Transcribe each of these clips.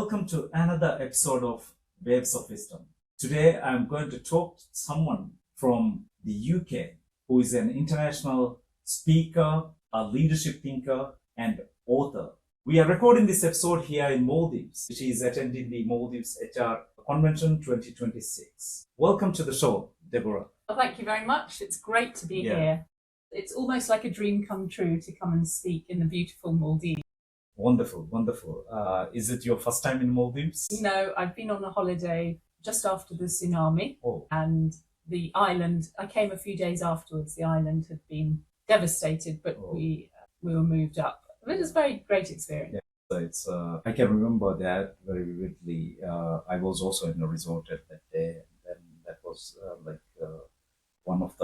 Welcome to another episode of Waves of Wisdom. Today I'm going to talk to someone from the UK who is an international speaker, a leadership thinker, and author. We are recording this episode here in Maldives. She is attending the Maldives HR Convention 2026. Welcome to the show, Deborah. Well, thank you very much. It's great to be here. It's almost like a dream come true to come and speak in the beautiful Maldives. Wonderful, wonderful. Is it your first time in Maldives? No, I've been on a holiday just after the tsunami and the island. I came a few days afterwards. The island had been devastated, but we were moved up. It was a very great experience. Yeah. I can remember that very vividly. I was also in a resort at that day, and that was one of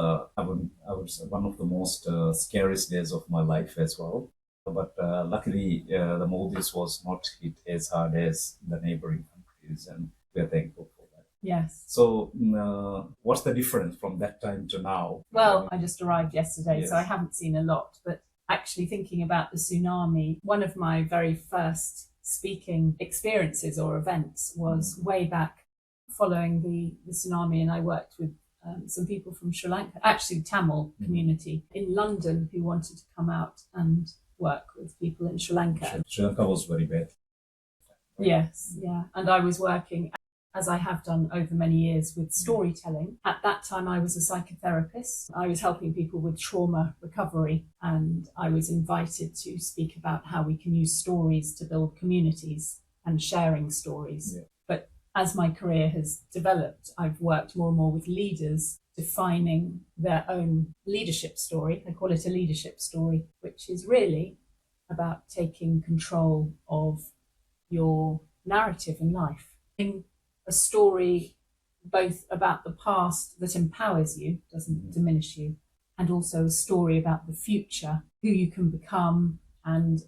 the most scariest days of my life as well. But luckily, the Maldives was not hit as hard as the neighboring countries, and we're thankful for that. Yes. So, what's the difference from that time to now? Well, I just arrived yesterday, so I haven't seen a lot. But actually thinking about the tsunami, one of my very first speaking experiences or events was way back following the tsunami, and I worked with some people from Sri Lanka, actually Tamil community in London, who wanted to come out and work with people in Sri Lanka. Sri Lanka was very bad. Yes, yeah. And I was working, as I have done over many years, with storytelling. At that time, I was a psychotherapist. I was helping people with trauma recovery, and I was invited to speak about how we can use stories to build communities and sharing stories. Yeah. But as my career has developed, I've worked more and more with leaders defining their own leadership story. I call it a leadership story, which is really about taking control of your narrative in life. In a story both about the past that empowers you, doesn't diminish you, and also a story about the future, who you can become and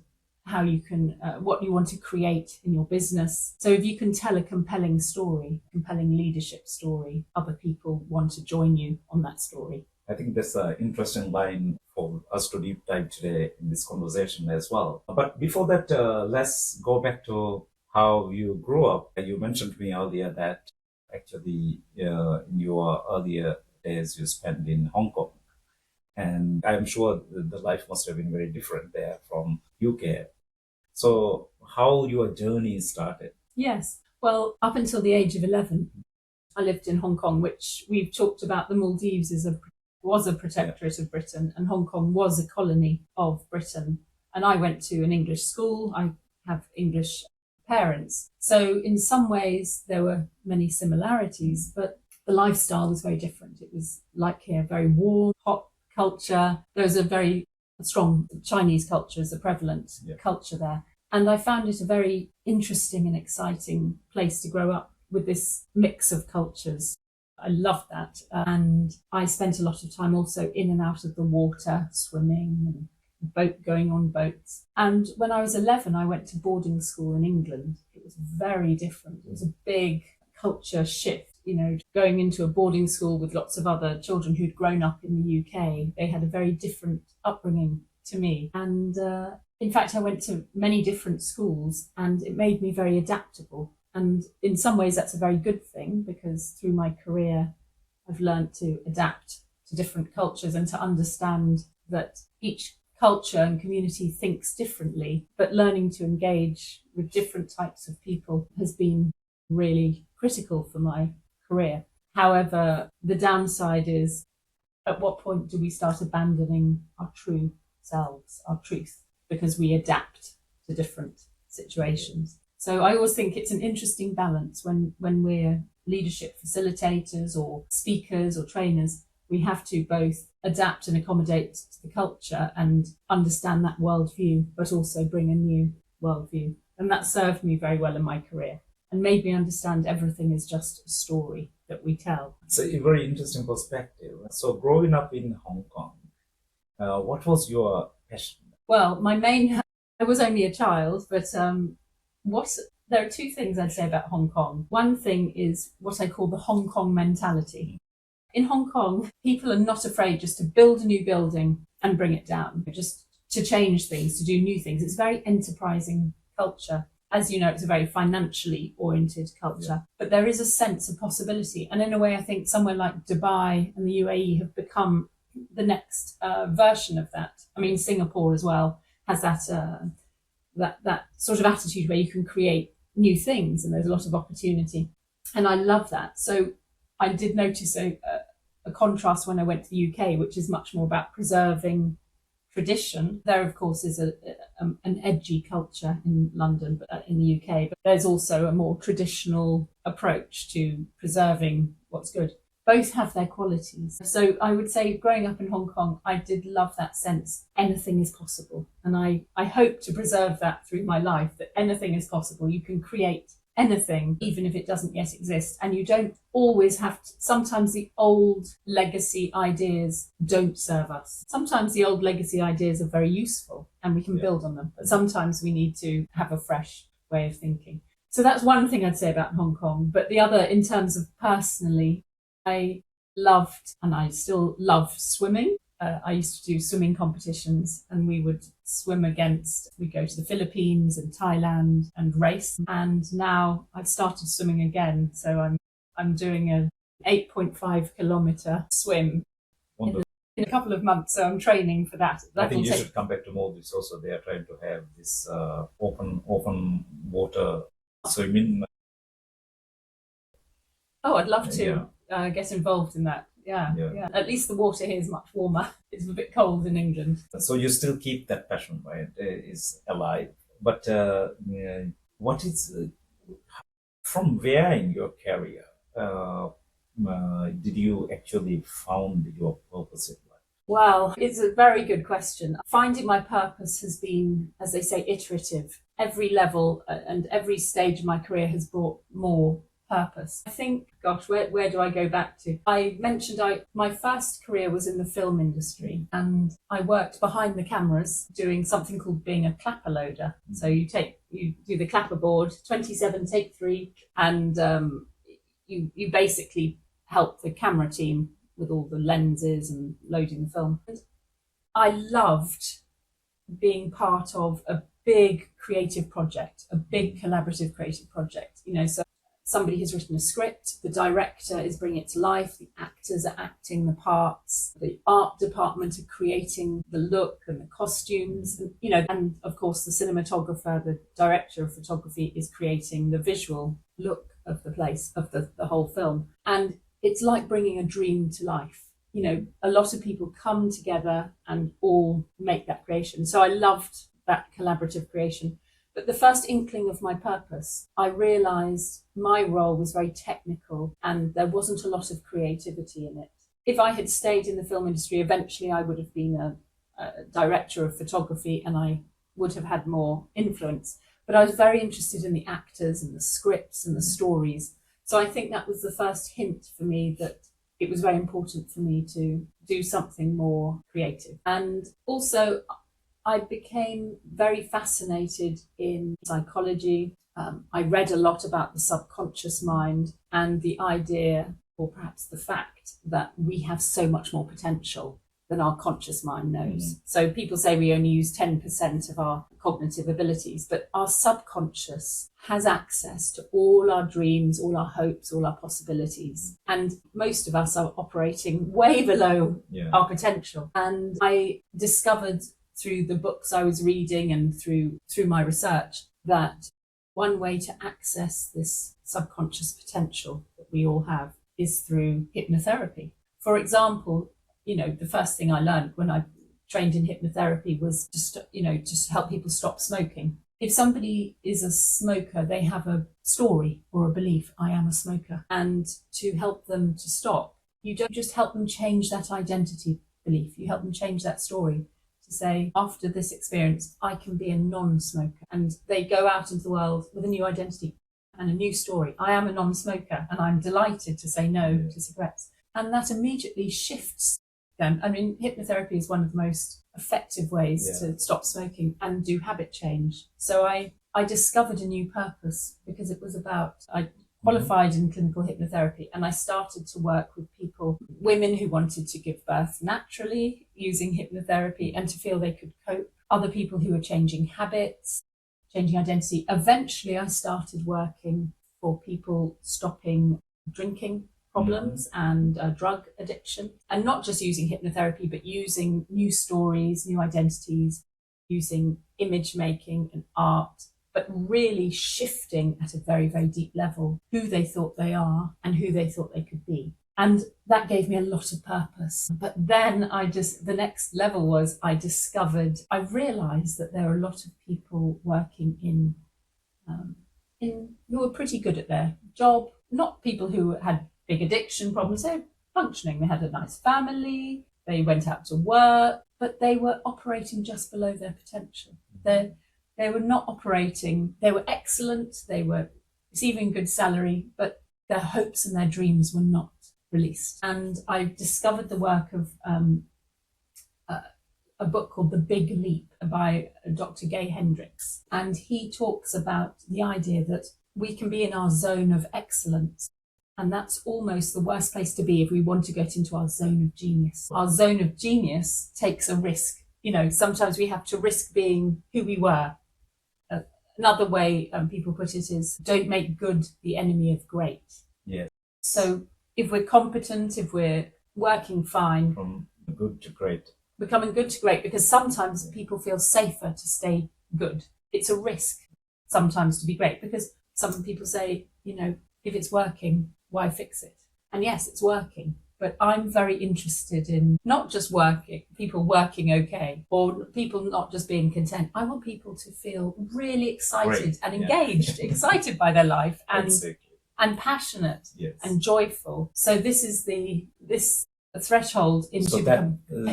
how you can, what you want to create in your business. So if you can tell a compelling story, compelling leadership story, other people want to join you on that story. I think that's an interesting line for us to deep dive today in this conversation as well. But before that, let's go back to how you grew up. You mentioned to me earlier that actually in your earlier days you spent in Hong Kong. And I'm sure the life must have been very different there from UK. So how your journey started? Yes. Well, up until the age of 11, I lived in Hong Kong, which we've talked about. The Maldives was a protectorate of Britain, and Hong Kong was a colony of Britain. And I went to an English school. I have English parents. So in some ways, there were many similarities, but the lifestyle was very different. It was like here, very warm, hot culture. There was a very strong Chinese culture as a prevalent culture there. And I found it a very interesting and exciting place to grow up with this mix of cultures. I loved that. And I spent a lot of time also in and out of the water, swimming and going on boats. And when I was 11, I went to boarding school in England. It was very different. It was a big culture shift. You know, going into a boarding school with lots of other children who'd grown up in the UK, they had a very different upbringing to me. And in fact, I went to many different schools, and it made me very adaptable. And in some ways, that's a very good thing, because through my career, I've learned to adapt to different cultures and to understand that each culture and community thinks differently, but learning to engage with different types of people has been really critical for my career. However, the downside is, at what point do we start abandoning our true selves, our truth, because we adapt to different situations? So I always think it's an interesting balance when we're leadership facilitators or speakers or trainers. We have to both adapt and accommodate to the culture and understand that worldview, but also bring a new worldview. And that served me very well in my career and made me understand everything is just a story that we tell. It's a very interesting perspective. So growing up in Hong Kong, what was your passion? Well, I was only a child, but there are two things I'd say about Hong Kong. One thing is what I call the Hong Kong mentality. In Hong Kong, people are not afraid just to build a new building and bring it down, just to change things, to do new things. It's a very enterprising culture. As you know, it's a very financially oriented culture, but there is a sense of possibility. And in a way, I think somewhere like Dubai and the UAE have become the next version of that. I mean, Singapore as well has that sort of attitude where you can create new things and there's a lot of opportunity. And I love that. So I did notice a contrast when I went to the UK, which is much more about preserving tradition. There, of course, is an edgy culture in London, but in the UK. But there's also a more traditional approach to preserving what's good. Both have their qualities. So I would say growing up in Hong Kong, I did love that sense anything is possible. And I hope to preserve that through my life, that anything is possible. You can create anything, even if it doesn't yet exist. And you don't always have to, sometimes the old legacy ideas don't serve us. Sometimes the old legacy ideas are very useful and we can build on them. But sometimes we need to have a fresh way of thinking. So that's one thing I'd say about Hong Kong. But the other, in terms of personally, I loved and I still love swimming. I used to do swimming competitions and we would we'd go to the Philippines and Thailand and race. And now I've started swimming again. So I'm doing an 8.5 kilometre swim in a couple of months. So I'm training for that. I think you should come back to Maldives also. They are trying to have this open water swimming. Oh, I'd love to get involved in that. Yeah. At least the water here is much warmer. It's a bit cold in England. So you still keep that passion, right? Is alive. But what is from where in your career did you actually found your purpose in life? Well, it's a very good question. Finding my purpose has been, as they say, iterative. Every level and every stage of my career has brought more purpose. I think, gosh, where do I go back to? I mentioned my first career was in the film industry and I worked behind the cameras doing something called being a clapper loader. So you do the clapper board, 27, take 3, and you basically help the camera team with all the lenses and loading the film. And I loved being part of a big creative project, a big collaborative creative project, so somebody has written a script, the director is bringing it to life, the actors are acting the parts, the art department are creating the look and the costumes, and of course the cinematographer, the director of photography is creating the visual look of the place, of the whole film. And it's like bringing a dream to life. A lot of people come together and all make that creation. So I loved that collaborative creation. But the first inkling of my purpose, I realised my role was very technical and there wasn't a lot of creativity in it. If I had stayed in the film industry, eventually I would have been a director of photography and I would have had more influence. But I was very interested in the actors and the scripts and the stories. So I think that was the first hint for me that it was very important for me to do something more creative. And also, I became very fascinated in psychology. I read a lot about the subconscious mind and the idea, or perhaps the fact, that we have so much more potential than our conscious mind knows. So people say we only use 10% of our cognitive abilities, but our subconscious has access to all our dreams, all our hopes, all our possibilities. And most of us are operating way below our potential. And I discovered through the books I was reading and through my research that one way to access this subconscious potential that we all have is through hypnotherapy. For example, the first thing I learned when I trained in hypnotherapy was just help people stop smoking. If somebody is a smoker, they have a story or a belief, I am a smoker. And to help them to stop, you don't just help them change that identity belief, you help them change that story. To say, after this experience, I can be a non-smoker. And they go out into the world with a new identity and a new story. I am a non-smoker and I'm delighted to say no to cigarettes. And that immediately shifts them. I mean, hypnotherapy is one of the most effective ways to stop smoking and do habit change. So I discovered a new purpose because it was about, I qualified in clinical hypnotherapy and I started to work with people, women who wanted to give birth naturally using hypnotherapy and to feel they could cope, other people who were changing habits, changing identity. Eventually, I started working for people stopping drinking problems and drug addiction, and not just using hypnotherapy, but using new stories, new identities, using image making and art, but really shifting at a very, very deep level who they thought they are and who they thought they could be. And that gave me a lot of purpose. But then the next level was I realized that there are a lot of people working who were pretty good at their job, not people who had big addiction problems. They were functioning. They had a nice family. They went out to work, but they were operating just below their potential. They were not operating. They were excellent. They were receiving good salary, but their hopes and their dreams were not released. And I discovered the work of a book called The Big Leap by Dr. Gay Hendricks. And he talks about the idea that we can be in our zone of excellence. And that's almost the worst place to be if we want to get into our zone of genius. Our zone of genius takes a risk. Sometimes we have to risk being who we were. Another way people put it is, don't make good the enemy of great. Yes. So if we're competent, if we're working fine. From good to great. Becoming good to great, because sometimes people feel safer to stay good. It's a risk sometimes to be great, because some people say, if it's working, why fix it? And yes, it's working. But I'm very interested in not just people working okay, or people not just being content. I want people to feel really excited and engaged, excited by their life and passionate and joyful. So this is this threshold into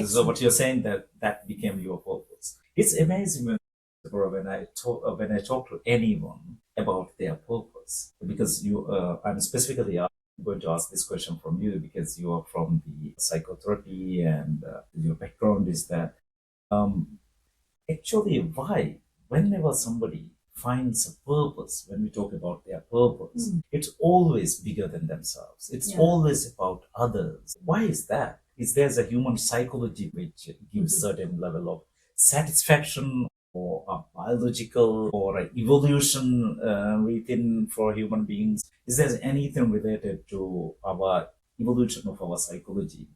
so what you're saying that became your purpose. It's amazing, Deborah, when I talk to anyone about their purpose, because I'm specifically going to ask this question from you, because you are from the psychotherapy and your background is that actually why whenever somebody finds a purpose, when we talk about their purpose, it's always bigger than themselves. It's always about others. Why is that? Is there's a human psychology which gives certain level of satisfaction, or a biological or an evolution within for human beings? Is there anything related to our evolution of our psychology?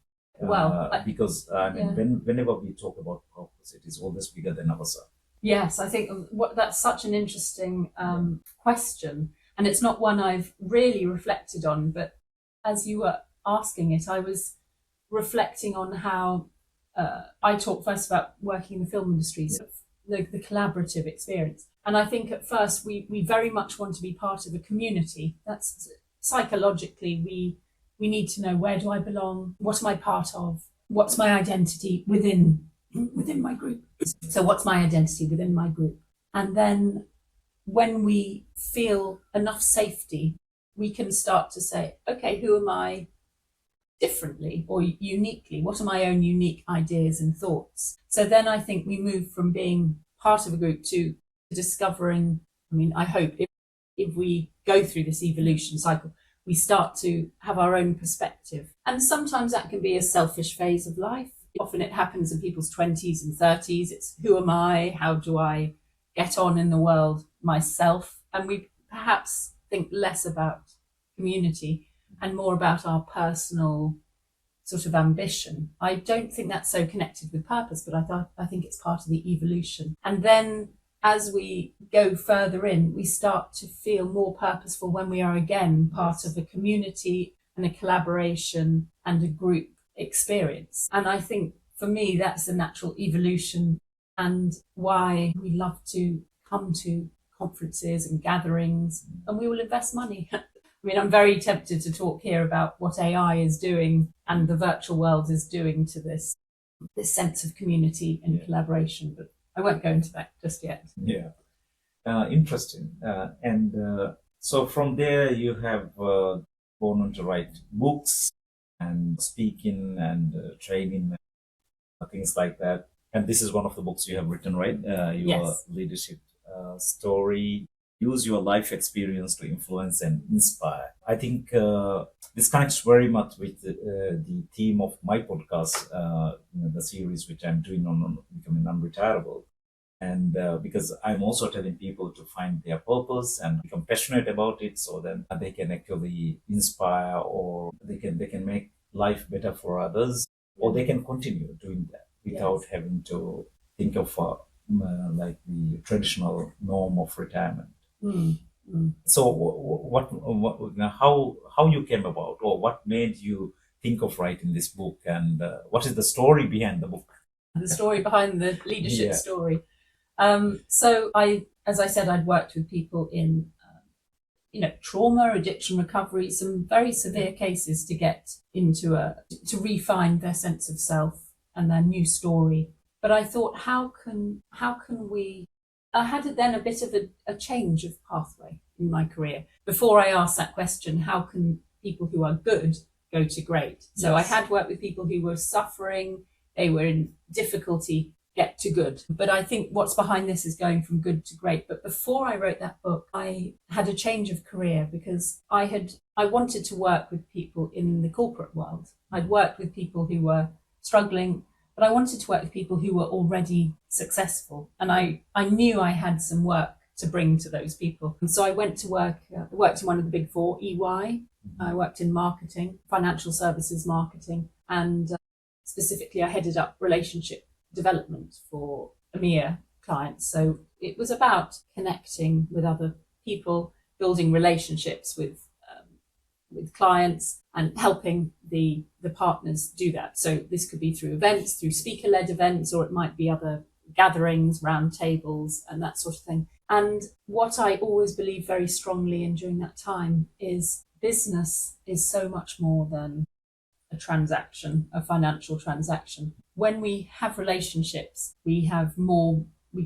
Because whenever we talk about purpose, it is always bigger than ourselves. Yes, I think that's such an interesting question, and it's not one I've really reflected on. But as you were asking it, I was reflecting on how I talked first about working in the film industry, sort of the collaborative experience. And I think at first we very much want to be part of a community. That's psychologically, we need to know, where do I belong? What am I part of? What's my identity within my group? So what's my identity within my group? And then when we feel enough safety, we can start to say, okay, who am I differently or uniquely? What are my own unique ideas and thoughts? So then I think we move from being part of a group to discovering, I hope if we go through this evolution cycle, we start to have our own perspective. And sometimes that can be a selfish phase of life. Often it happens in people's 20s and 30s. It's, who am I? How do I get on in the world myself? And we perhaps think less about community and more about our personal sort of ambition. I don't think that's so connected with purpose, but I think it's part of the evolution. And then as we go further in, we start to feel more purposeful when we are again part of a community and a collaboration and a group experience. And I think for me, that's the natural evolution and why we love to come to conferences and gatherings, and we will invest money. I'm very tempted to talk here about what AI is doing and the virtual world is doing to this sense of community and collaboration, but I won't go into that just yet. Yeah, interesting. So from there, you have gone on to write books and speaking and training, things like that. And this is one of the books you have written, right? Your leadership story. Use your life experience to influence and inspire. I think this connects very much with the theme of my podcast, the series which I'm doing on becoming unretirable. And because I'm also telling people to find their purpose and become passionate about it, so then they can actually inspire, or they can make life better for others, or they can continue doing that without Yes. having to think of like the traditional norm of retirement. Mm. Mm. So how you came about, or what made you think of writing this book, and what is the story behind the book? The story behind the leadership Yeah, story. So as I said, I'd worked with people in trauma, addiction recovery, some very severe cases to get into to refine their sense of self and their new story. But I thought, how can we? I had then a bit of a change of pathway in my career. Before I asked that question, how can people who are good go to great? So I yes, had worked with people who were suffering, they were in difficulty, get to good. But I think what's behind this is going from good to great. But before I wrote that book, I had a change of career because I wanted to work with people in the corporate world. I'd worked with people who were struggling, but I wanted to work with people who were already successful. And I knew I had some work to bring to those people. And so I went to worked in one of the big four, EY. I worked in marketing, financial services marketing, and specifically I headed up relationship development for EMEA clients. So it was about connecting with other people, building relationships with clients, and helping the partners do that. So this could be through events, through speaker-led events, or it might be other gatherings, round tables, and that sort of thing. And what I always believed very strongly in during that time is business is so much more than a transaction, a financial transaction. When we have relationships, we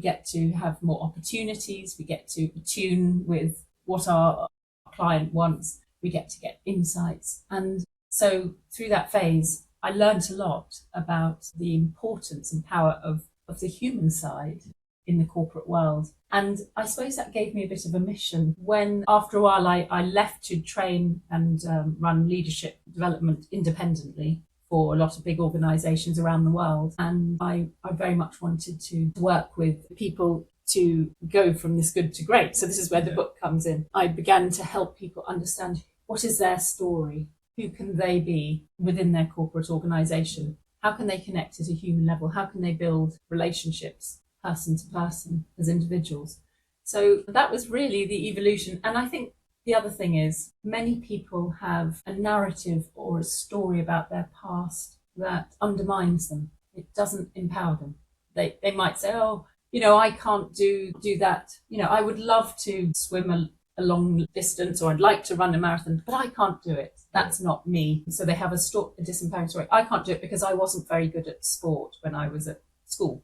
get to have more opportunities, we get to attune with what our client wants, we get insights. And so through that phase, I learned a lot about the importance and power of the human side in the corporate world. And I suppose that gave me a bit of a mission when, after a while, I left to train and run leadership development independently for a lot of big organizations around the world. And I very much wanted to work with people to go from this good to great. So this is where the book comes in. I began to help people understand what is their story, who can they be within their corporate organization, how can they connect at a human level, how can they build relationships person to person as individuals. So that was really the evolution. And I think the other thing is many people have a narrative or a story about their past that undermines them. It doesn't empower them. They might say, oh, I can't do that. I would love to swim a long distance, or I'd like to run a marathon, but I can't do it. That's not me. So they have a disempowering story. I can't do it because I wasn't very good at sport when I was at school.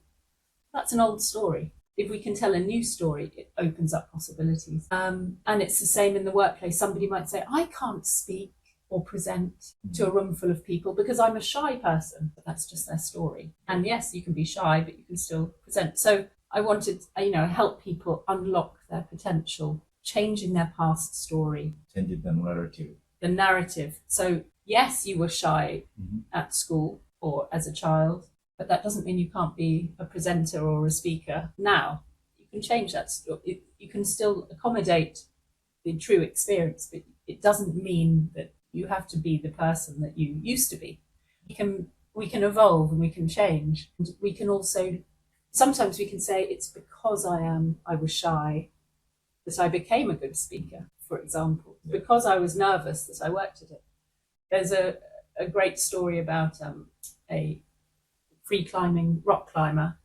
That's an old story. If we can tell a new story, it opens up possibilities. And it's the same in the workplace. Somebody might say, I can't speak or present to a room full of people because I'm a shy person. But that's just their story. And yes, you can be shy, but you can still present. So I wanted, help people unlock their potential, changing their past story. changing the narrative. The narrative. So yes, you were shy at school or as a child, but that doesn't mean you can't be a presenter or a speaker now. You can change that. You can still accommodate the true experience, but it doesn't mean that you have to be the person that you used to be. We can evolve and we can change. And we can also, sometimes we can say it's because I was shy that I became a good speaker, for example, because I was nervous that I worked at it. There's a great story about a free climbing rock climber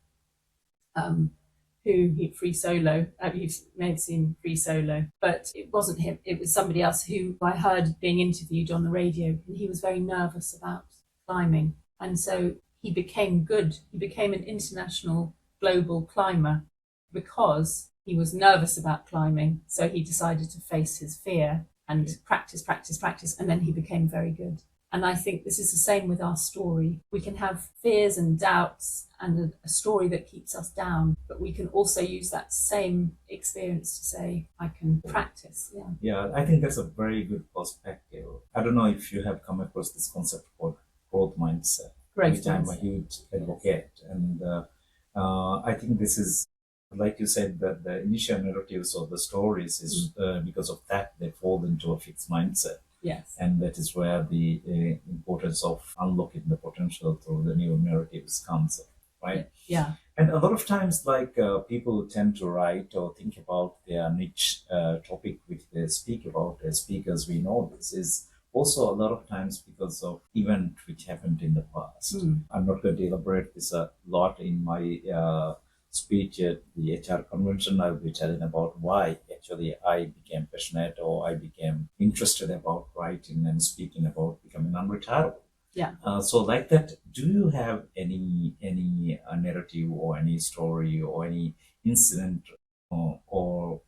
who he free solo. You may have seen Free Solo, but it wasn't him. It was somebody else who I heard being interviewed on the radio, and he was very nervous about climbing. And so he became good. He became an international global climber because he was nervous about climbing. So he decided to face his fear and practice, practice, practice, and then he became very good. And I think this is the same with our story. We can have fears and doubts and a story that keeps us down, but we can also use that same experience to say, I can practice. Yeah, I think that's a very good perspective. I don't know if you have come across this concept called growth mindset, Growth which I'm a mindset. huge advocate. And I think this is like you said, that the initial narratives or the stories is because of that they fall into a fixed mindset. Yes. And that is where the importance of unlocking the potential through the new narratives comes, right? Yeah. And a lot of times, like people tend to write or think about their niche topic which they speak about. As speakers, we know this is also a lot of times because of event which happened in the past. I'm not going to elaborate this a lot in my speech at the HR convention. I'll be telling about why actually I became passionate or I became interested about writing and speaking about becoming unretirable. Yeah. So like that, do you have any narrative or any story or any incident or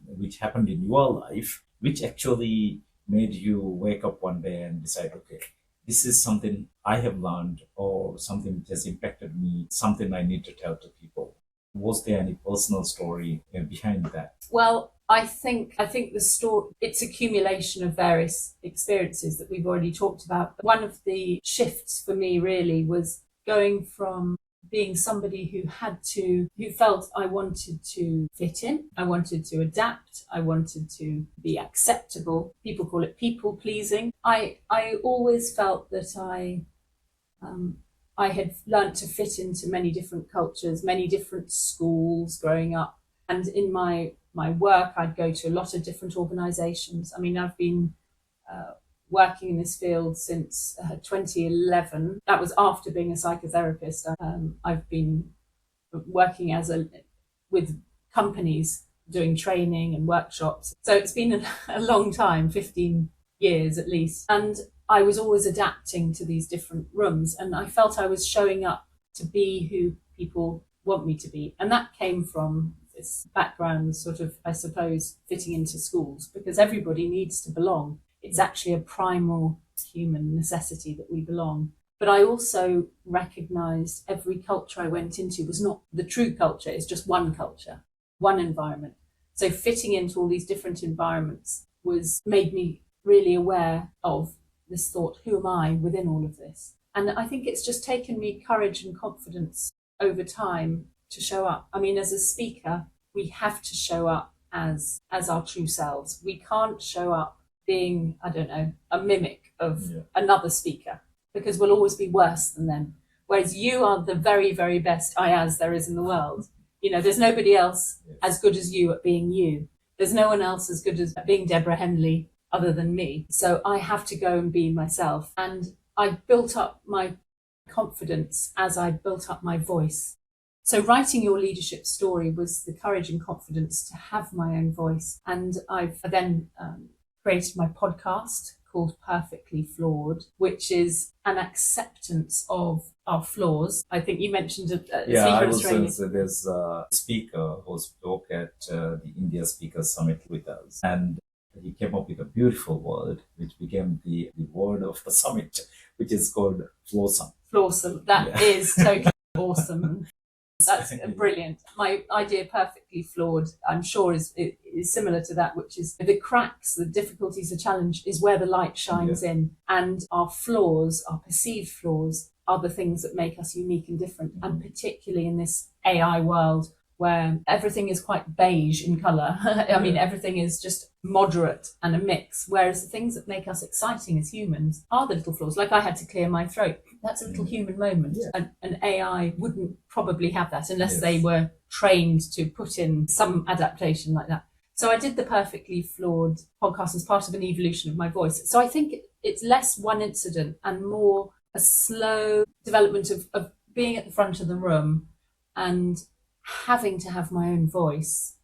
which happened in your life which actually made you wake up one day and decide, okay, this is something I have learned or something which has impacted me, something I need to tell to people? Was there any personal story behind that? Well, I think the story, it's accumulation of various experiences that we've already talked about. One of the shifts for me really was going from being somebody who felt I wanted to fit in, I wanted to adapt, I wanted to be acceptable. People call it people pleasing. I always felt that I had learnt to fit into many different cultures, many different schools growing up. And in my work, I'd go to a lot of different organisations. I mean, I've been working in this field since 2011. That was after being a psychotherapist. I've been working with companies doing training and workshops. So it's been a long time, 15 years at least. And I was always adapting to these different rooms, and I felt I was showing up to be who people want me to be. And that came from this background, sort of, I suppose, fitting into schools, because everybody needs to belong. It's actually a primal human necessity that we belong. But I also recognized every culture I went into was not the true culture. It's just one culture, one environment. So fitting into all these different environments made me really aware of this thought, who am I within all of this? And I think it's just taken me courage and confidence over time to show up. I mean, as a speaker, we have to show up as our true selves. We can't show up being, I don't know, a mimic of another speaker, because we'll always be worse than them. Whereas you are the very, very best IAS there is in the world. You know, there's nobody else as good as you at being you. There's no one else as good as being Deborah Henley other than me. So I have to go and be myself. And I built up my confidence as I built up my voice. So writing your leadership story was the courage and confidence to have my own voice. And I've then created my podcast called Perfectly Flawed, which is an acceptance of our flaws. I think you mentioned a speaker I in was Australia. say there's a speaker who spoke at the India Speakers Summit with us, and he came up with a beautiful word which became the word of the summit, which is called flawsome. Flawsome. That is totally awesome. That's brilliant. My idea, Perfectly Flawed, I'm sure is similar to that, which is the cracks, the difficulties, the challenge is where the light shines in. And our flaws, our perceived flaws, are the things that make us unique and different. And particularly in this AI world where everything is quite beige in colour. I mean, everything is just moderate and a mix, whereas the things that make us exciting as humans are the little flaws. Like I had to clear my throat. That's a little human moment. And an AI wouldn't probably have that unless they were trained to put in some adaptation like that. So I did the Perfectly Flawed podcast as part of an evolution of my voice. So I think it's less one incident and more a slow development of being at the front of the room and having to have my own voice,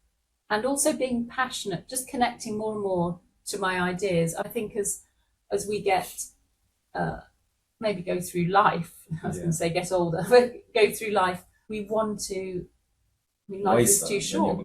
and also being passionate, just connecting more and more to my ideas. I think as we get maybe go through life, I was going to say get older, but go through life, we want to. I mean, life is too short.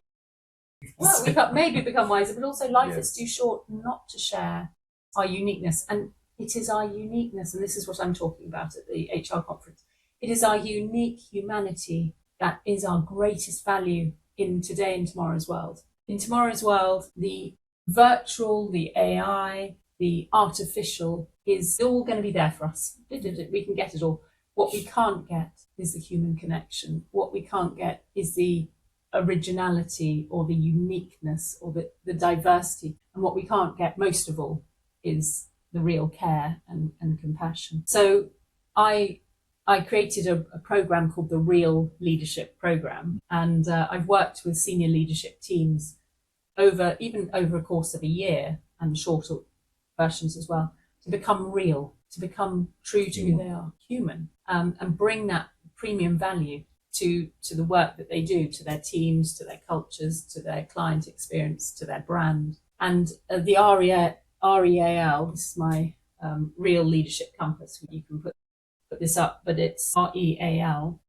Well, we can maybe become wiser, but also life is too short not to share our uniqueness. And it is our uniqueness, and this is what I'm talking about at the HR conference. It is our unique humanity that is our greatest value in today and tomorrow's world. In tomorrow's world, the virtual, the AI, the artificial is all going to be there for us. We can get it all. What we can't get is the human connection. What we can't get is the originality or the uniqueness or the diversity. And what we can't get most of all is the real care and compassion. So I created a program called the Real Leadership Program, and I've worked with senior leadership teams over a course of a year, and shorter versions as well, to become real, to become true to who they are, human, and bring that premium value to the work that they do, to their teams, to their cultures, to their client experience, to their brand. And the REAL, this is my Real Leadership Compass. You can put this up, but it's REAL.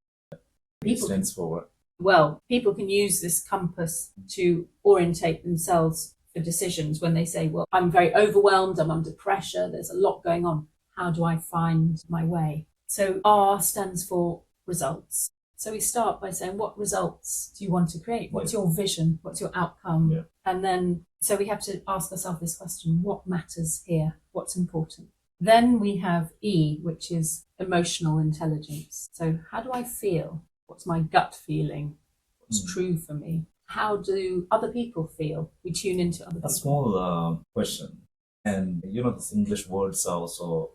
It stands for what? Well, people can use this compass to orientate themselves for decisions when they say, well, I'm very overwhelmed, I'm under pressure, there's a lot going on. How do I find my way? So R stands for results. So we start by saying, what results do you want to create? What's your vision? What's your outcome? Yeah. And then, so we have to ask ourselves this question, what matters here? What's important? Then we have E, which is emotional intelligence. So how do I feel? What's my gut feeling? What's true for me? How do other people feel? We tune into other people. A small question. And these English words are also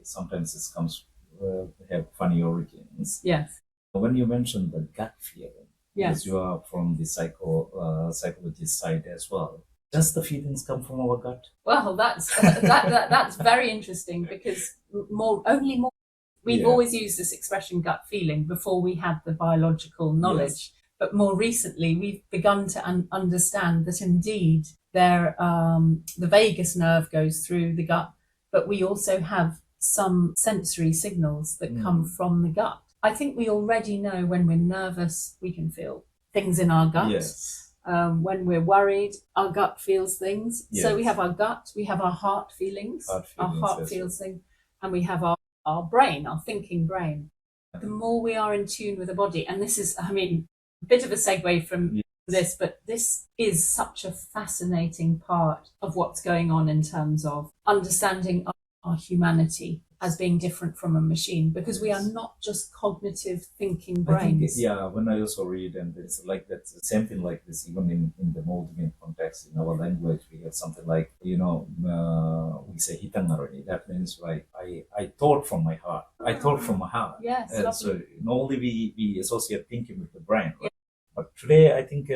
sometimes it comes, have funny origins. Yes. When you mentioned the gut feeling, Yes. because you are from the psychologist side as well, does the feelings come from our gut? Well, that's very interesting, because we've always used this expression gut feeling before we had the biological knowledge. Yes. But more recently, we've begun to understand that indeed the vagus nerve goes through the gut, but we also have some sensory signals that come from the gut. I think we already know when we're nervous, we can feel things in our gut. Yes. When we're worried, our gut feels things. Yes. So we have our gut, we have our heart feelings, our heart feels things, and we have our brain, our thinking brain. The more we are in tune with the body, and this is, a bit of a segue from this, but this is such a fascinating part of what's going on in terms of understanding our humanity as being different from a machine, because we are not just cognitive thinking brains. When I also read, and it's like that, same thing like this, even in the Maldivian context, in our language, we have something like, we say hitangarani. That means like, I thought from my heart. I thought from my heart. Yes. And so normally we associate thinking with the brain. Right? But today, I think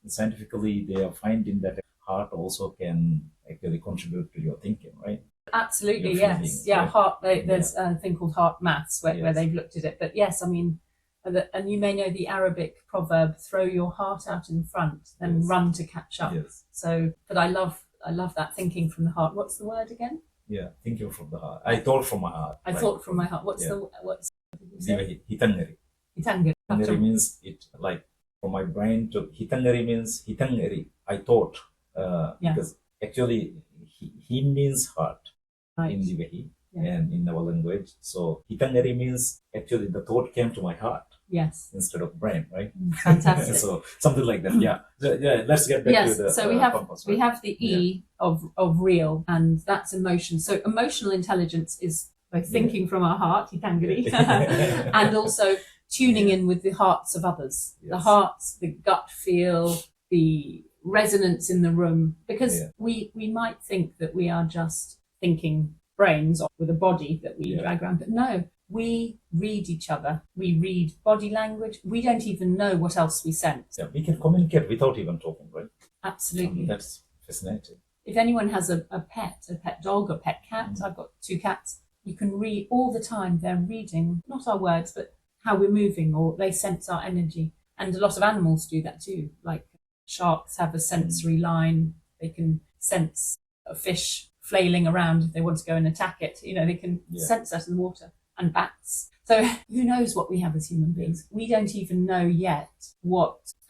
scientifically, they are finding that heart also can actually contribute to your thinking, right? Absolutely, your yes. feelings, Yeah, right? heart. There's a thing called heart maths where they've looked at it. But yes, and you may know the Arabic proverb, throw your heart out in front, then run to catch up. Yes. So, but I love that thinking from the heart. What's the word again? Yeah, thinking from the heart. I thought from my heart. I thought from my heart. What's hitangari? Hitangari means it, like from my brain to hitangari means hitangari. I thought, because actually he means heart. Right. In the Vehi and in our language. So hitangari means actually the thought came to my heart. Yes. Instead of brain, right? Fantastic. So something like that. Yeah. Let's get back to the so we have the E of real, and that's emotion. So emotional intelligence is both thinking from our heart, hitangari, and also tuning in with the hearts of others. Yes. The hearts, the gut feel, the resonance in the room, because we might think that we are just thinking brains with a body that we drag around, but no, we read each other. We read body language. We don't even know what else we sense. Yeah, we can communicate without even talking, right? Absolutely. That's fascinating. If anyone has a pet dog, a pet cat, I've got 2 cats, you can read all the time. They're reading, not our words, but how we're moving, or they sense our energy. And a lot of animals do that too. Like sharks have a sensory line. They can sense a fish flailing around if they want to go and attack it. They can sense that in the water, and bats. So who knows what we have as human beings? We don't even know yet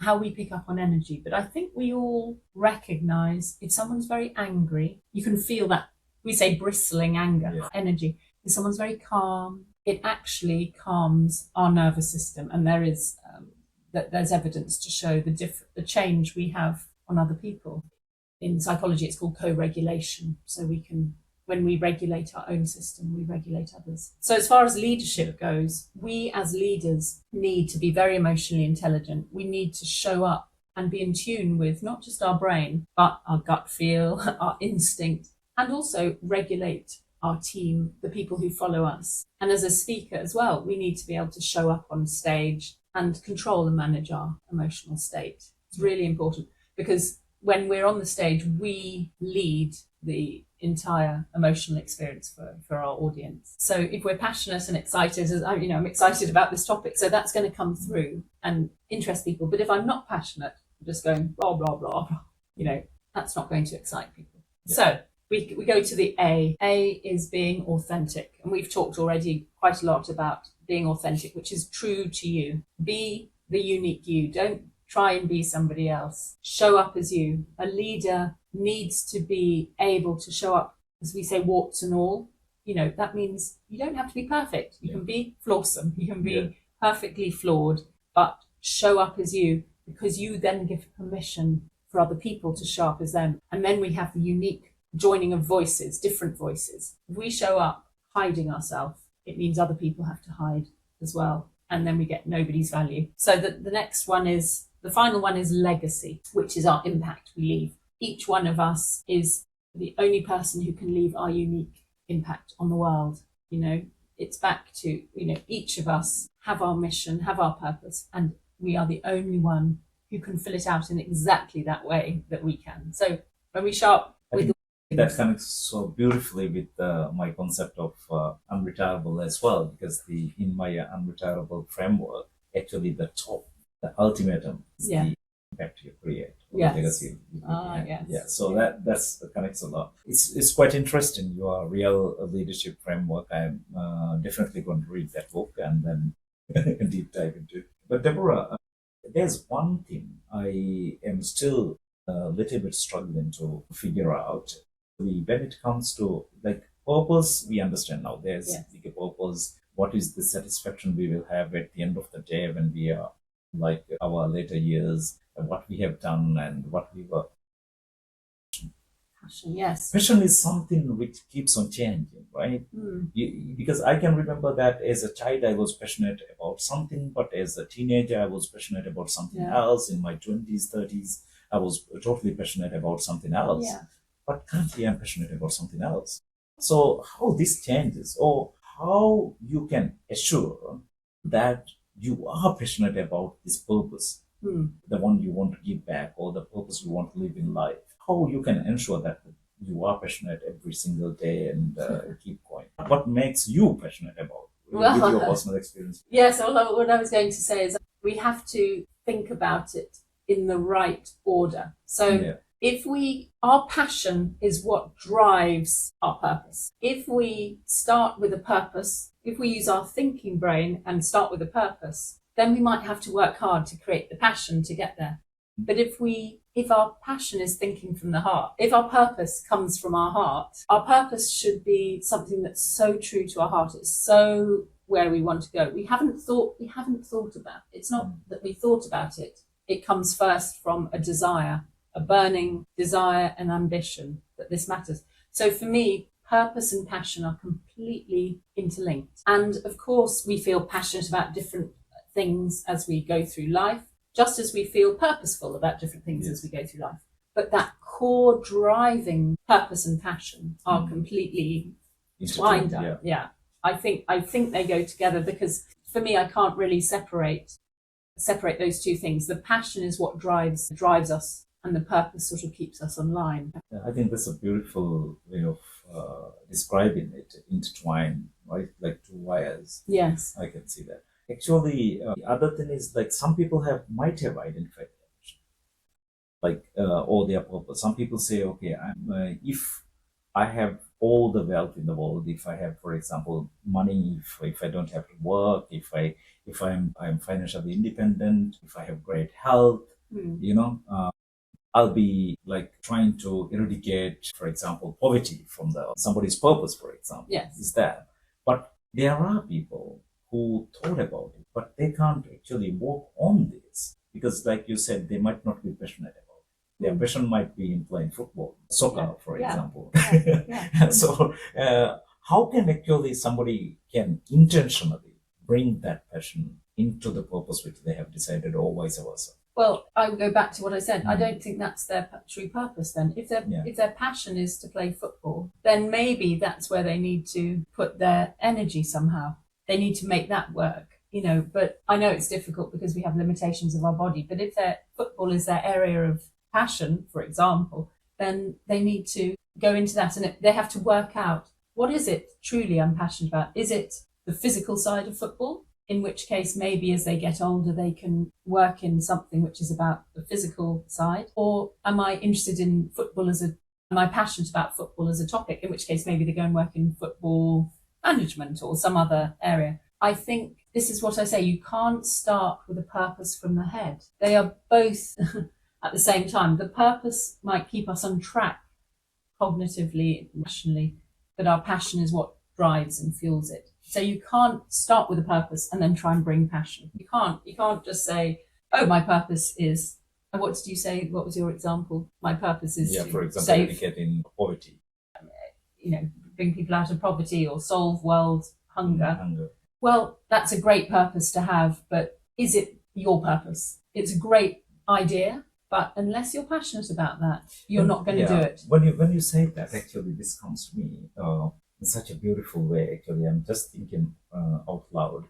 how we pick up on energy. But I think we all recognize if someone's very angry, you can feel that. We say bristling anger, energy. If someone's very calm, it actually calms our nervous system. And there's evidence to show the change we have on other people. In psychology, it's called co-regulation. So we can when we regulate our own system, we regulate others. So as far as leadership goes, we as leaders need to be very emotionally intelligent. We need to show up and be in tune with not just our brain, but our gut feel, our instinct, and also regulate our team, the people who follow us. And as a speaker as well, we need to be able to show up on stage and control and manage our emotional state. It's really important because when we're on the stage, we lead the entire emotional experience for our audience. So if we're passionate and excited, as I'm excited about this topic, so that's going to come through and interest people. But if I'm not passionate, I'm just going blah, blah, blah, that's not going to excite people. Yeah. So we go to the A. A is being authentic. And we've talked already quite a lot about being authentic, which is true to you. Be the unique you. Don't try and be somebody else. Show up as you. A leader needs to be able to show up, as we say, warts and all. That means you don't have to be perfect. You can be flawsome. You can be perfectly flawed, but show up as you, because you then give permission for other people to show up as them. And then we have the unique joining of voices, different voices. If we show up hiding ourselves, it means other people have to hide as well. And then we get nobody's value. So the next one is, the final one is legacy, which is our impact we leave. Each one of us is the only person who can leave our unique impact on the world. It's back to, each of us have our mission, have our purpose, and we are the only one who can fill it out in exactly that way that we can. So when we show up with that connects so beautifully with my concept of unretirable as well, because in my unretirable framework, actually the top, the ultimatum is the impact you create, or the legacy you create. Yeah, so that connects a lot. It's quite interesting, your real leadership framework. I'm definitely going to read that book and then deep dive into it. But Deborah, there's one thing I am still a little bit struggling to figure out. When it comes to purpose, we understand now there's bigger purpose. What is the satisfaction we will have at the end of the day when we are our later years, and what we have done and what we were. Passion, yes. Passion is something which keeps on changing, right? Because I can remember that as a child I was passionate about something, but as a teenager I was passionate about something else. In my 20s, 30s, I was totally passionate about something else. Yeah. But currently I'm passionate about something else. So how this changes, or how you can assure that you are passionate about this purpose, the one you want to give back, or the purpose you want to live in life, how you can ensure that you are passionate every single day and keep going. What makes you passionate about with your personal experience? Yes, although what I was going to say is we have to think about it in the right order. So if our passion is what drives our purpose. If we start with a purpose, if we use our thinking brain and start with a purpose, then we might have to work hard to create the passion to get there. But if our passion is thinking from the heart, if our purpose comes from our purpose should be something that's so true to our heart. It's so where we want to go. We haven't thought about it. It's not that we thought about it. It comes first from a desire, a burning desire and ambition that this matters. So for me, purpose and passion are completely interlinked. And of course, we feel passionate about different things as we go through life, just as we feel purposeful about different things as we go through life. But that core driving purpose and passion are completely entwined. Yeah. I think they go together, because for me, I can't really separate those two things. The passion is what drives us, and the purpose sort of keeps us online. I think that's a beautiful way of describing it, intertwined, right? Like two wires. Yes. I can see that. Actually, the other thing is some people might have identified that, or their purpose. Some people say, okay, if I have all the wealth in the world, if I have, for example, money, if I don't have to work, if I'm financially independent, if I have great health, I'll be trying to eradicate, for example, poverty from somebody's purpose, for example. Yes. Is that. But there are people who thought about it, but they can't actually work on this because, like you said, they might not be passionate about it. Their passion might be in playing football, soccer, for example. Yeah. So, how can actually somebody can intentionally bring that passion into the purpose which they have decided, or vice versa? Well, I would go back to what I said. I Mm. don't think that's their true purpose. Then, Yeah. if their passion is to play football, then maybe that's where they need to put their energy somehow. They need to make that work, you know. But I know it's difficult because we have limitations of our body. But if their football is their area of passion, for example, then they need to go into that, and they have to work out what is it truly I'm passionate about. Is it the physical side of football? In which case, maybe as they get older, they can work in something which is about the physical side. Or am I interested in football am I passionate about football as a topic? In which case, maybe they go and work in football management or some other area. I think this is what I say. You can't start with a purpose from the head. They are both at the same time. The purpose might keep us on track cognitively, rationally, but our passion is what drives and fuels it. So you can't start with a purpose and then try and bring passion. You can't. You can't just say, "Oh, my purpose is." And what did you say? What was your example? My purpose is Yeah, to for example, save, eradicating poverty, you know, bring people out of poverty or solve world hunger. hunger. Well, that's a great purpose to have, but is it your purpose? It's a great idea, but unless you're passionate about that, you're not going to do it. When you say that, actually, this comes to me in such a beautiful way. Actually, I'm just thinking out loud.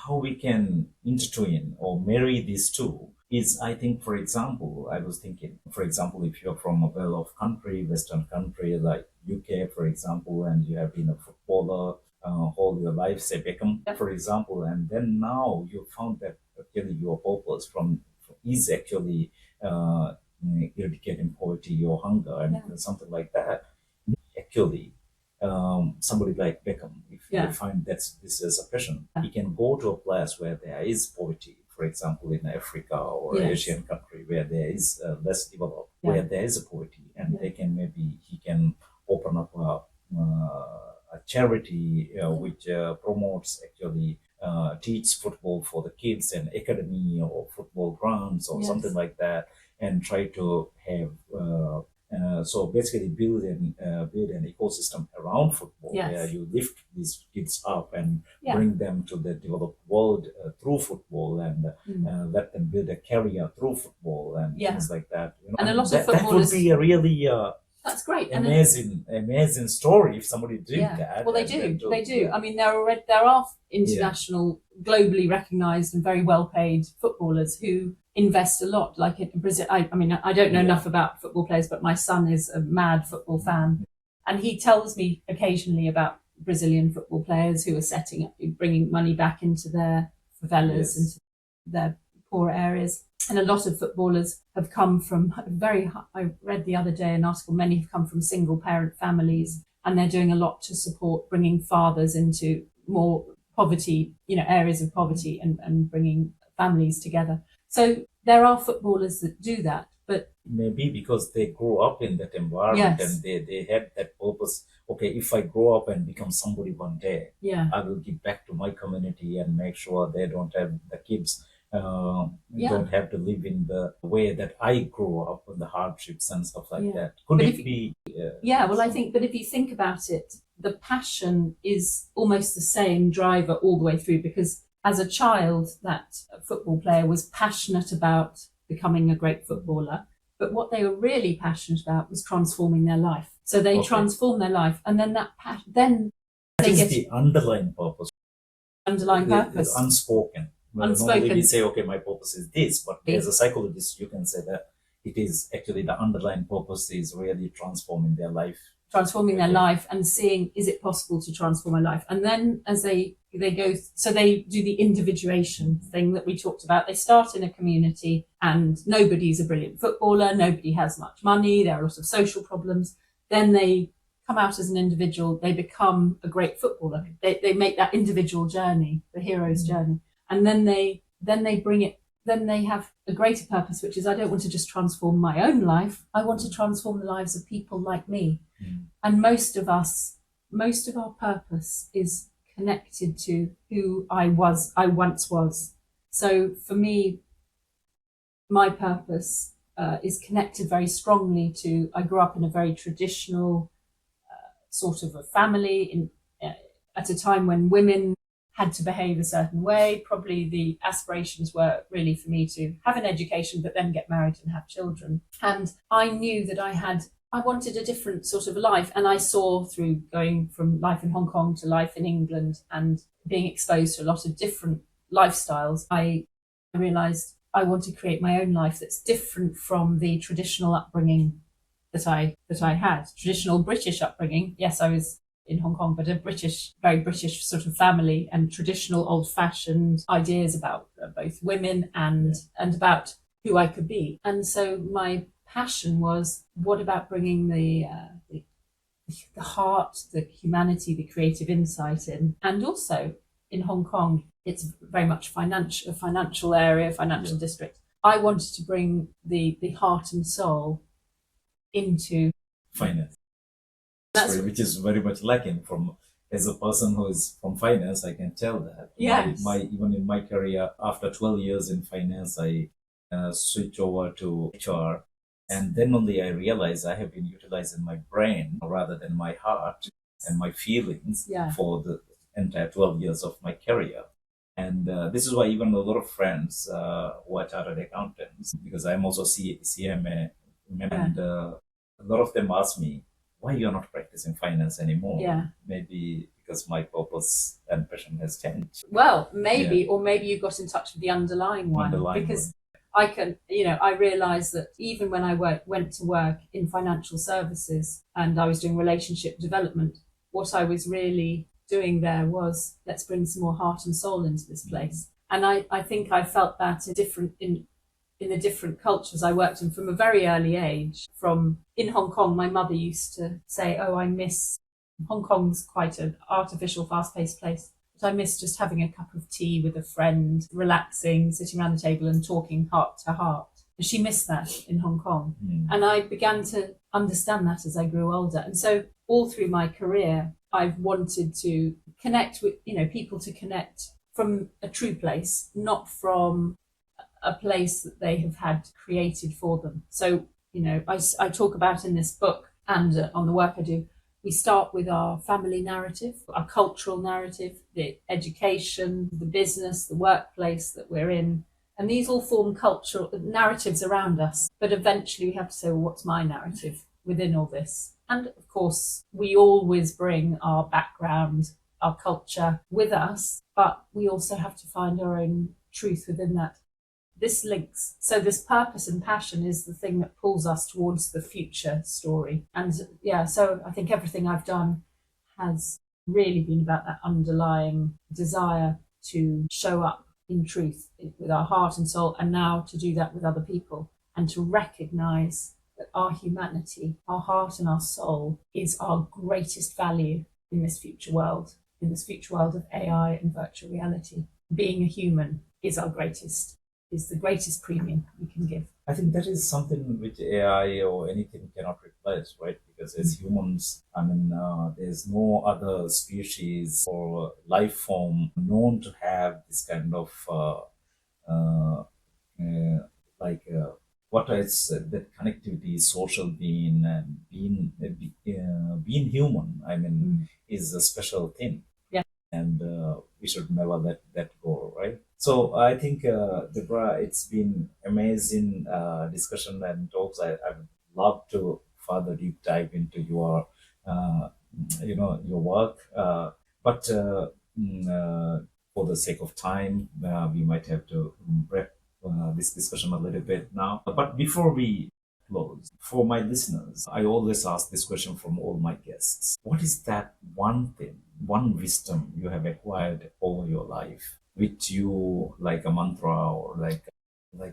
How we can intertwine or marry these two is, I think, for example, I was thinking, for example, if you're from a well-off country, Western country like UK, for example, and you have been a footballer all your life, say Beckham, for example, and then now you found that actually your purpose is actually eradicating poverty or hunger and something like that. Actually, somebody like Beckham, if you find that this is a passion, he can go to a place where there is poverty, for example, in Africa or Asian country where there is less developed, where there is a poverty, and he can open up a charity which promotes actually teach football for the kids and academy or football grounds or something like that, and try to have so basically build an ecosystem around football where you lift these kids up and bring them to the developed world through football and let them build a career through football and things like that. And a lot of footballers, that would be a really that's great, amazing story if somebody did that. Well, they do. I mean, there are international, globally recognised and very well paid footballers who invest a lot. Like in Brazil, I mean, I don't know enough about football players, but my son is a mad football fan, and he tells me occasionally about Brazilian football players who are bringing money back into their favelas, into their poor areas. And a lot of footballers have come from I read the other day an article, many have come from single parent families, and they're doing a lot to support bringing fathers into more poverty, areas of poverty and bringing families together. So there are footballers that do that, but maybe because they grew up in that environment and they had that purpose. Okay, if I grow up and become somebody one day, I will give back to my community and make sure they don't have the kids don't have to live in the way that I grew up with the hardships and stuff like that. Could it be? I think, but if you think about it, the passion is almost the same driver all the way through, because as a child, that football player was passionate about becoming a great footballer, but what they were really passionate about was transforming their life. So they transform their life, and then that the underlying purpose. Purpose. Unspoken. Normally we say, okay, my purpose is this, but as a psychologist, you can say that it is actually the underlying purpose is really transforming their life. Transforming their life and seeing, is it possible to transform my life? And then as they go, so they do the individuation thing that we talked about. They start in a community and nobody's a brilliant footballer, nobody has much money, there are a lot of social problems. Then they come out as an individual, they become a great footballer. They make that individual journey, the hero's journey. And then they bring it, then they have a greater purpose, which is, I don't want to just transform my own life. I want to transform the lives of people like me. And most of our purpose is connected to who I once was. So for me, my purpose is connected very strongly to, I grew up in a very traditional sort of a family at a time when women had to behave a certain way. Probably the aspirations were really for me to have an education, but then get married and have children. And I knew that I wanted a different sort of life. And I saw through going from life in Hong Kong to life in England and being exposed to a lot of different lifestyles, I realized I want to create my own life that's different from the traditional upbringing that I had. Traditional British upbringing. Yes, I was in Hong Kong, but a very British sort of family, and traditional old-fashioned ideas about both women and about who I could be. And so my passion was, what about bringing the heart, the humanity, the creative insight in, and also in Hong Kong, it's very much a financial area, financial district. I wanted to bring the heart and soul into finance, which is very much lacking from, as a person who is from finance, I can tell that. Yes. Even in my career, after 12 years in finance, I switched over to HR. And then only I realized I have been utilizing my brain rather than my heart and my feelings for the entire 12 years of my career. And this is why even a lot of friends who are chartered accountants, because I'm also CMA, and a lot of them ask me, why you're not practicing finance anymore? Maybe because my purpose and passion has changed. Well, maybe, or maybe you got in touch with the underlying one. Because I realized that even when I went to work in financial services and I was doing relationship development, what I was really doing there was, let's bring some more heart and soul into this place. And I think I felt that in the different cultures I worked in from a very early age. In Hong Kong, my mother used to say, oh, I miss, Hong Kong's quite an artificial, fast-paced place, but I miss just having a cup of tea with a friend, relaxing, sitting around the table and talking heart to heart. She missed that in Hong Kong. And I began to understand that as I grew older. And so all through my career, I've wanted to connect with, people to connect from a true place, not from a place that they have had created for them. So, I talk about in this book and on the work I do, we start with our family narrative, our cultural narrative, the education, the business, the workplace that we're in. And these all form cultural narratives around us. But eventually we have to say, well, what's my narrative within all this? And of course, we always bring our background, our culture with us, but we also have to find our own truth within that. This links. So this purpose and passion is the thing that pulls us towards the future story. And so I think everything I've done has really been about that underlying desire to show up in truth with our heart and soul, and now to do that with other people and to recognize that our humanity, our heart and our soul is our greatest value in this future world of AI and virtual reality. Being a human is the greatest premium we can give. I think that is something which AI or anything cannot replace, right? Because as humans, there's no other species or life form known to have this kind of what is that connectivity, social being, and being human. Is a special thing. And we should never let that go, right? So I think, Deborah, it's been amazing discussion and talks. I'd love to further deep dive into your, your work. But for the sake of time, we might have to wrap this discussion a little bit now. But before we close, for my listeners, I always ask this question from all my guests. What is that one thing, one wisdom you have acquired over your life, which you, like a mantra or like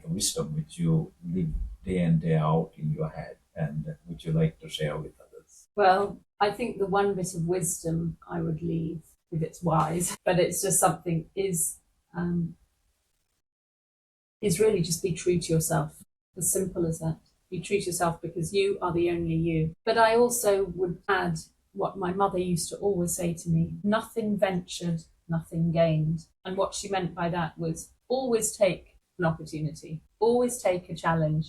a wisdom which you live day in, day out in your head, and which you like to share with others? Well, I think the one bit of wisdom I would leave, if it's wise, but it's just something, is really just be true to yourself. As simple as that. Be true to yourself, because you are the only you. But I also would add what my mother used to always say to me: nothing ventured, nothing gained. And what she meant by that was always take an opportunity, always take a challenge.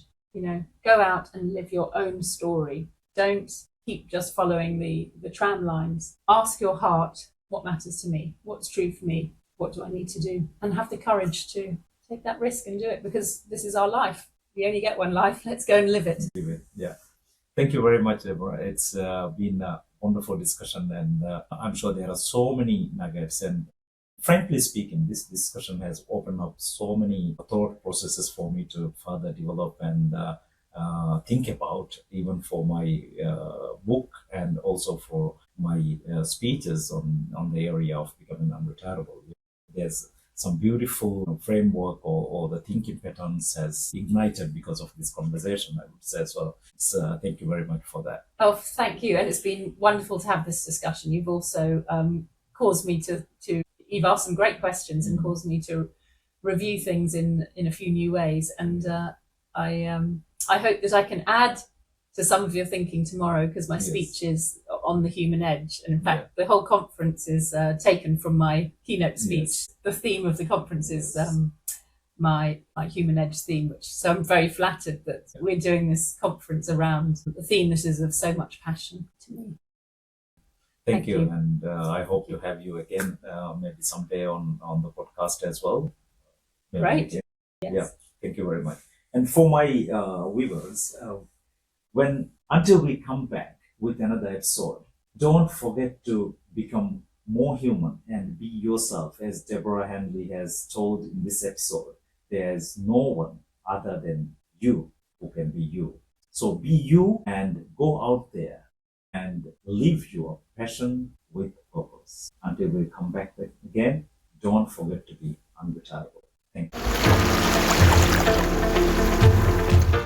Go out and live your own story. Don't keep just following the tram lines. Ask your heart, what matters to me? What's true for me? What do I need to do? And have the courage to take that risk and do it, because this is our life. We only get one life. Let's go and live it. Yeah. Thank you very much, Deborah. It's been a wonderful discussion, and I'm sure there are so many nuggets. And frankly speaking, this discussion has opened up so many thought processes for me to further develop and think about, even for my book and also for my speeches on the area of becoming unretirable. There's some beautiful framework or the thinking patterns has ignited because of this conversation, I would say. So thank you very much for that. Oh, thank you. And it's been wonderful to have this discussion. You've also caused me to you've asked some great questions and caused me to review things in a few new ways. And I hope that I can add to some of your thinking tomorrow, because my speech is on the human edge. And in fact, the whole conference is taken from my keynote speech. The theme of the conference is my human edge theme, so I'm very flattered that we're doing this conference around the theme that is of so much passion to me. Thank you. And I hope to have you again maybe someday on the podcast as well. Maybe Right. Again. Yes. Yeah. Thank you very much. And for my viewers, until we come back with another episode, don't forget to become more human and be yourself. As Deborah Henley has told in this episode, there's no one other than you who can be you. So be you and go out there and live your passion with purpose. Until we come back again, don't forget to be unretirable. Thank you.